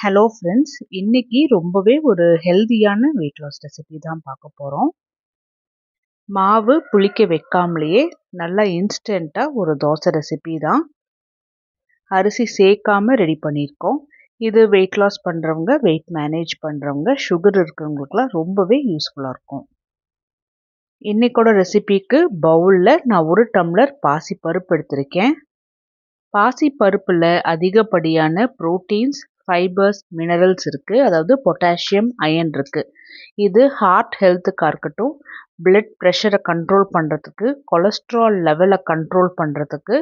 Hello friends, இன்னைக்கு ரொம்பவே ஒரு ஹெல்தியான வெயிட் லாஸ் ரெசிபி தான் பார்க்க போகிறோம். மாவு புளிக்க வைக்காமலேயே நல்லா இன்ஸ்டண்ட்டாக ஒரு தோசை ரெசிபி தான். அரிசி சேர்க்காம ரெடி பண்ணியிருக்கோம். இது வெயிட் லாஸ் பண்ணுறவங்க, வெயிட் மேனேஜ் பண்ணுறவங்க, சுகர் இருக்கிறவங்களுக்குலாம் ரொம்பவே யூஸ்ஃபுல்லாக இருக்கும். இன்னைக்கோட ரெசிபிக்கு பவுலில் நான் 1 டம்ளர் பாசிப்பருப்பு எடுத்திருக்கேன். பாசிப்பருப்பில் அதிகப்படியான புரோட்டீன்ஸ், ஃபைபர்ஸ், மினரல்ஸ் இருக்குது. அதாவது பொட்டாசியம், அயன் இருக்குது. இது ஹார்ட் ஹெல்த்துக்காக இருக்கட்டும், பிளட் ப்ரெஷரை கண்ட்ரோல் பண்ணுறதுக்கு, கொலஸ்ட்ரால் லெவலை கண்ட்ரோல் பண்ணுறதுக்கு,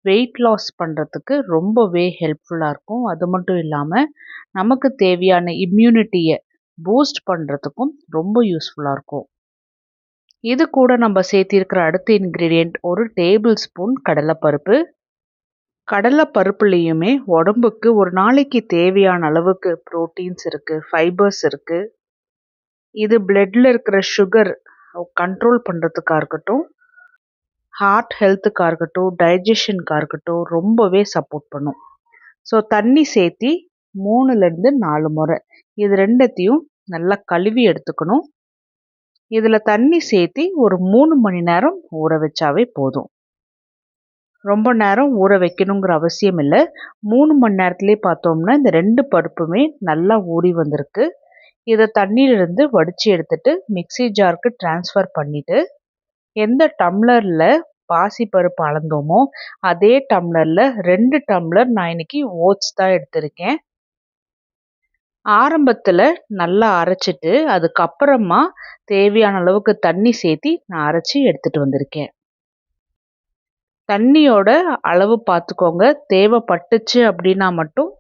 வெயிட் லாஸ் பண்ணுறதுக்கு ரொம்பவே ஹெல்ப்ஃபுல்லாக இருக்கும். அது மட்டும் இல்லாமல் நமக்கு தேவையான இம்யூனிட்டியை பூஸ்ட் பண்ணுறதுக்கும் ரொம்ப யூஸ்ஃபுல்லாக இருக்கும். இது கூட நம்ம சேர்த்திருக்கிற அடுத்த இன்க்ரீடியண்ட் 1 டேபிள் ஸ்பூன் கடலைப்பருப்பு. கடலைப்பருப்புலேயுமே உடம்புக்கு ஒரு நாளைக்கு தேவையான அளவுக்கு ப்ரோட்டீன்ஸ் இருக்குது, ஃபைபர்ஸ் இருக்குது. இது பிளட்டில் இருக்கிற சுகர் கண்ட்ரோல் பண்ணுறதுக்காக இருக்கட்டும், ஹார்ட் ஹெல்த்துக்காக இருக்கட்டும், டைஜஷனுக்காக இருக்கட்டும் ரொம்பவே சப்போர்ட் பண்ணும். ஸோ தண்ணி சேர்த்தி 3லேருந்து 4 முறை இது ரெண்டத்தையும் நல்லா கழுவி எடுத்துக்கணும். இதில் தண்ணி சேர்த்தி ஒரு 3 மணி நேரம் ஊற வச்சாவே போதும். ரொம்ப நேரம் ஊற வைக்கணுங்கிற அவசியம் இல்லை. 3 மணி நேரத்துலேயே பார்த்தோம்னா இந்த 2 பருப்புமே நல்லா ஊறி வந்திருக்கு. இதை தண்ணியிலிருந்து வடித்து எடுத்துட்டு மிக்ஸி ஜாருக்கு ட்ரான்ஸ்ஃபர் பண்ணிவிட்டு, எந்த டம்ளரில் பாசிப்பருப்பு அளந்தோமோ அதே டம்ளரில் 2 டம்ளர் நான் இன்னைக்கு ஓட்ஸ் தான் எடுத்திருக்கேன். ஆரம்பத்தில் நல்லா அரைச்சிட்டு அதுக்கப்புறமா தேவையான அளவுக்கு தண்ணி சேர்த்தி நான் அரைச்சி எடுத்துகிட்டு வந்திருக்கேன். தண்ணியோட அளவு பார்த்துக்கோங்க. தேவைப்பட்டுச்சு அப்படின்னா மட்டும்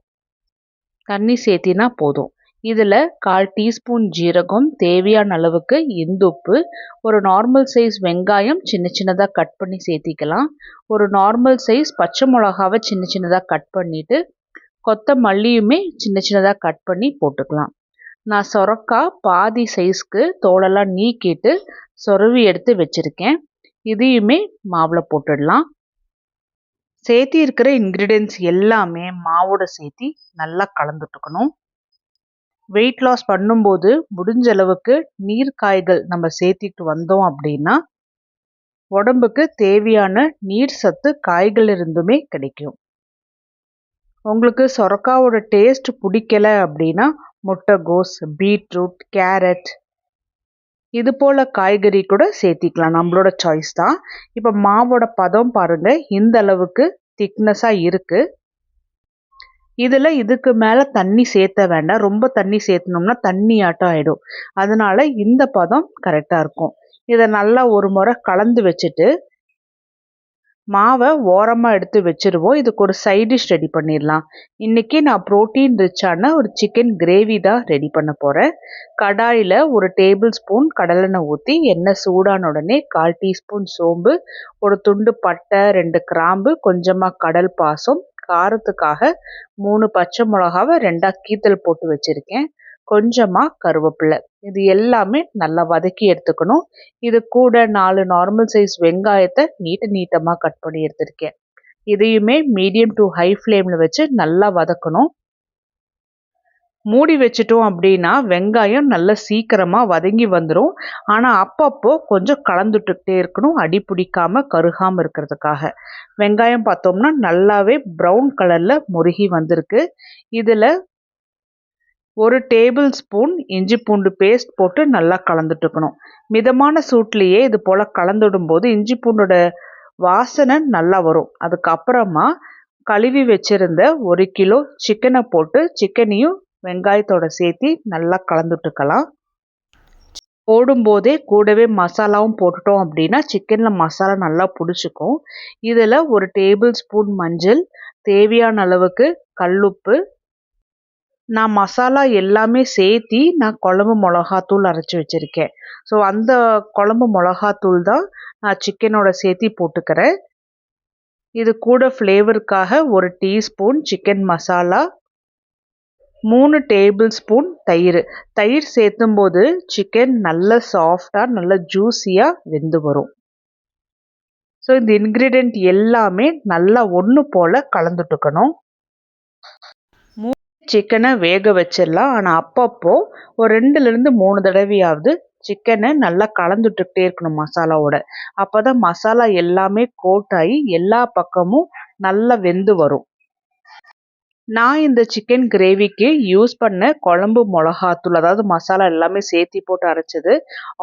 தண்ணி சேர்த்தினா போதும். இதில் 1/4 டீஸ்பூன் ஜீரகம், தேவையான அளவுக்கு இந்துப்பு, ஒரு நார்மல் சைஸ் வெங்காயம் சின்ன சின்னதாக கட் பண்ணி சேர்த்திக்கலாம். ஒரு நார்மல் சைஸ் பச்சை மிளகாவை சின்ன சின்னதாக கட் பண்ணிவிட்டு, கொத்தமல்லியுமே சின்ன சின்னதாக கட் பண்ணி போட்டுக்கலாம். நான் சொரக்காய் பாதி சைஸ்க்கு தோலெல்லாம் நீக்கிட்டு சொருவி எடுத்து வச்சுருக்கேன். இதையுமே மாவில் போட்டுடலாம். சேர்த்தி இருக்கிற இன்க்ரீடியன்ட்ஸ் எல்லாமே மாவோட சேர்த்தி நல்லா கலந்துட்டுக்கணும். வெயிட் லாஸ் பண்ணும்போது முடிஞ்ச அளவுக்கு நீர் காய்கள் நம்ம சேர்த்திட்டு வந்தோம் அப்படின்னா உடம்புக்கு தேவையான நீர் சத்து காய்கள் இருந்துமே கிடைக்கும். உங்களுக்கு சொரக்காவோட டேஸ்ட் பிடிக்கல அப்படின்னா முட்டைகோஸ், பீட்ரூட், கேரட் இது போல் காய்கறி கூட சேர்த்திக்கலாம். நம்மளோட சாய்ஸ் தான். இப்போ மாவோட பதம் பாருங்கள், இந்த அளவுக்கு திக்னஸாக இருக்குது. இதில் இதுக்கு மேலே தண்ணி சேர்த்த வேண்டாம். ரொம்ப தண்ணி சேர்த்தனோம்னா தண்ணி ஆட்டம் ஆகிடும். அதனால் இந்த பதம் கரெக்டாக இருக்கும். இதை நல்லா ஒரு முறை கலந்து வச்சுட்டு மாவை ஓரமாக எடுத்து வச்சுருவோம். இதுக்கு ஒரு சைட் டிஷ் ரெடி பண்ணிடலாம். இன்றைக்கி நான் ப்ரோட்டீன் ரிச்சான ஒரு சிக்கன் கிரேவி தான் ரெடி பண்ண போகிறேன். கடாயில் 1 டேபிள் ஸ்பூன் கடலெண்ணெய் ஊற்றி எண்ணெய் சூடான உடனே 1/4 டீஸ்பூன் சோம்பு, ஒரு துண்டு பட்டை, 2 கிராம்பு, கொஞ்சமாக கடல் பாசம், காரத்துக்காக 3 பச்சை மிளகாவை 2ஆக கீத்தல் போட்டு வச்சுருக்கேன், கொஞ்சமாக கருவேப்பிலை. இது எல்லாமே நல்லா வதக்கி எடுத்துக்கணும். இது கூட 4 நார்மல் சைஸ் வெங்காயத்தை நீட்டமாக கட் பண்ணி எடுத்துருக்கேன். இதையுமே மீடியம் டு ஹை ஃப்ளேமில் வச்சு நல்லா வதக்கணும். மூடி வச்சிட்டோம் அப்படின்னா வெங்காயம் நல்லா சீக்கிரமாக வதங்கி வந்துடும். ஆனால் அப்பப்போ கொஞ்சம் கலந்துட்டுக்கிட்டே இருக்கணும், அடி பிடிக்காமல் கருகாமல் இருக்கிறதுக்காக. வெங்காயம் பார்த்தோம்னா நல்லாவே ப்ரௌன் கலரில் முருகி வந்திருக்கு. இதில் 1 டேபிள் ஸ்பூன் இஞ்சி பூண்டு பேஸ்ட் போட்டு நல்லா கலந்துட்டுக்கணும். மிதமான சூட்லேயே இது போல் கலந்துடும்போது இஞ்சி பூண்டோட வாசனை நல்லா வரும். அதுக்கப்புறமா கழுவி வச்சுருந்த 1 கிலோ சிக்கனை போட்டு சிக்கனையும் வெங்காயத்தோட சேர்த்தி நல்லா கலந்துட்டுக்கலாம். போடும்போதே கூடவே மசாலாவும் போட்டுட்டோம் அப்படின்னா சிக்கனில் மசாலா நல்லா பிடிச்சிக்கும். இதில் 1 டேபிள் ஸ்பூன் மஞ்சள், தேவையான அளவுக்கு கல்லுப்பு, நான் மசாலா எல்லாமே சேர்த்தி நான் குழம்பு மிளகாத்தூள் அரைச்சி வச்சுருக்கேன். ஸோ அந்த குழம்பு மிளகாத்தூள் தான் நான் சிக்கனோட சேர்த்தி போட்டுக்கிறேன். இது கூட ஃப்ளேவருக்காக 1 teaspoon chicken masala, 3 table spoon தயிர். தயிர் சேர்த்தும்போது சிக்கன் நல்ல சாஃப்டாக நல்ல ஜூஸியாக வெந்து வரும். ஸோ இந்த இன்க்ரீடியண்ட் எல்லாமே நல்லா ஒன்று போல் கலந்துட்டுக்கணும். சிக்கனை வேக வச்சிடலாம். ஆனால் அப்பப்போ ஒரு 2லேருந்து 3 தடவையாவது சிக்கனை நல்லா கலந்துட்டுக்கிட்டே இருக்கணும் மசாலாவோட. அப்போ தான் மசாலா எல்லாமே கோட் ஆகி எல்லா பக்கமும் நல்லா வெந்து வரும். நான் இந்த சிக்கன் கிரேவிக்கு யூஸ் பண்ண குழம்பு மிளகாத்தூள், அதாவது மசாலா எல்லாமே சேர்த்தி போட்டு அரைச்சது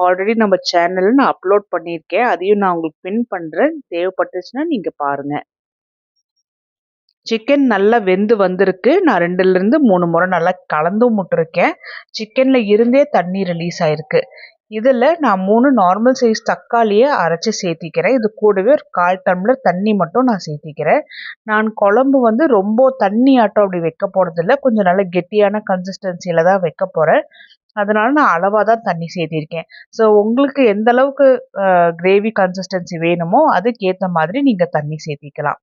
ஆல்ரெடி நம்ம சேனலில் நான் அப்லோட் பண்ணியிருக்கேன். அதையும் நான் உங்களுக்கு பின் பண்ணுறேன். தேவைப்பட்டுச்சுன்னா நீங்கள் பாருங்கள். சிக்கன் நல்லா வெந்து வந்திருக்கு. நான் 2லேருந்து 3 முறை நல்லா கலந்தும் விட்டுருக்கேன். சிக்கனில் இருந்தே தண்ணி ரிலீஸ் ஆயிருக்கு. இதில் நான் 3 நார்மல் சைஸ் தக்காளியை அரைச்சி சேர்த்திக்கிறேன். இது கூடவே ஒரு 1/4 டம்ளர் தண்ணி மட்டும் நான் சேர்த்திக்கிறேன். நான் குழம்பு வந்து ரொம்ப தண்ணி ஆட்டம் அப்படி வைக்க போகிறதில்ல. கொஞ்சம் நல்ல கெட்டியான கன்சிஸ்டன்சியில் தான் வைக்க போகிறேன். அதனால் நான் அளவாக தான் தண்ணி சேர்த்திருக்கேன். ஸோ உங்களுக்கு எந்த அளவுக்கு கிரேவி கன்சிஸ்டன்சி வேணுமோ அதுக்கேற்ற மாதிரி நீங்கள் தண்ணி சேர்த்திக்கலாம்.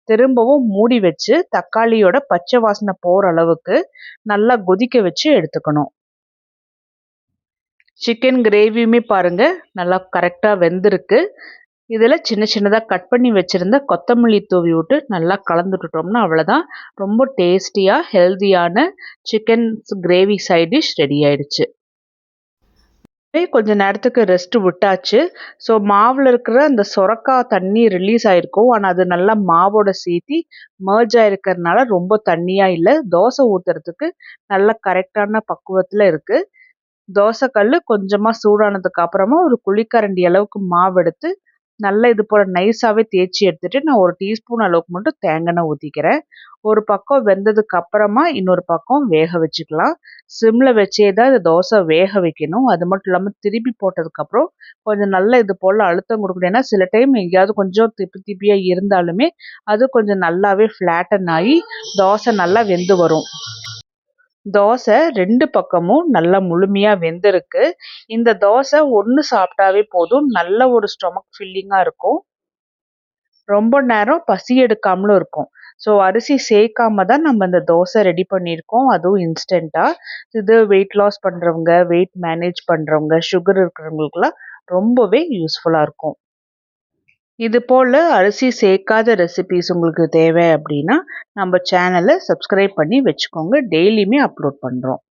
திரும்பவும் மூடி வச்சு தக்காளியோட பச்சை வாசனை போகிற அளவுக்கு நல்லா கொதிக்க வச்சு எடுத்துக்கணும். சிக்கன் கிரேவியுமே பாருங்கள் நல்லா கரெக்டாக வெந்திருக்கு. இதில் சின்ன சின்னதாக கட் பண்ணி வச்சுருந்த கொத்தமல்லி தூவி விட்டு நல்லா கலந்துட்டுட்டோம்னா அவ்வளோதான். ரொம்ப டேஸ்டியாக ஹெல்தியான chicken gravy side dish ready ஆயிடுச்சு. கொஞ்ச நேரத்துக்கு ரெஸ்ட் விட்டாச்சு. ஸோ மாவில் இருக்கிற அந்த சொரக்காய் தண்ணி ரிலீஸ் ஆயிருக்கும். ஆனால் அது நல்லா மாவோட சேர்த்தி மர்ஜ் ஆயிருக்கிறதுனால ரொம்ப தண்ணியாக இல்லை. தோசை ஊற்றுறதுக்கு நல்ல கரெக்டான பக்குவத்தில் இருக்குது. தோசைக்கல் கொஞ்சமாக சூடானதுக்கு அப்புறமா ஒரு குழிக்கரண்டி அளவுக்கு மாவு எடுத்து நல்லா இது போல் நைஸாகவே தேய்ச்சி எடுத்துகிட்டு நான் 1 டீஸ்பூன் அளவுக்கு மட்டும் தேங்காய் எண்ணெய் ஊற்றிக்கிறேன். ஒரு பக்கம் வெந்ததுக்கு அப்புறமா இன்னொரு பக்கம் வேக வச்சுக்கலாம். சிம்மில் வச்சே தான் இந்த தோசை வேக வைக்கணும். அது மட்டும் இல்லாமல் திருப்பி போட்டதுக்கப்புறம் கொஞ்சம் நல்லா இது போல் அழுத்தம் கொடுக்கணும். ஏன்னா சில டைம் எங்கேயாவது கொஞ்சம் திப்பியாக இருந்தாலுமே அது கொஞ்சம் நல்லாவே ஃப்ளாட்டன் ஆகி தோசை நல்லா வெந்து வரும். தோசை 2 பக்கமும் நல்லா முழுமையாக வெந்திருக்கு. இந்த தோசை ஒன்று சாப்பிட்டாவே போதும். நல்ல ஒரு ஸ்டொமக் ஃபில்லிங்காக இருக்கும். ரொம்ப நேரம் பசி எடுக்காமலும் இருக்கும். ஸோ அரிசி சேர்க்காம தான் நம்ம இந்த தோசை ரெடி பண்ணியிருக்கோம். அதுவும் இன்ஸ்டண்ட்டாக. இது வெயிட் லாஸ் பண்ணுறவங்க, வெயிட் மேனேஜ் பண்ணுறவங்க, சுகர் இருக்கிறவங்களுக்குலாம் ரொம்பவே யூஸ்ஃபுல்லாக இருக்கும். இது போல் அரிசி சேர்க்காத ரெசிபீஸ் உங்களுக்கு தேவை அப்படின்னா நம்ம சேனலை சப்ஸ்கிரைப் பண்ணி வச்சுக்கோங்க. டெய்லியுமே அப்லோட் பண்ணுறோம்.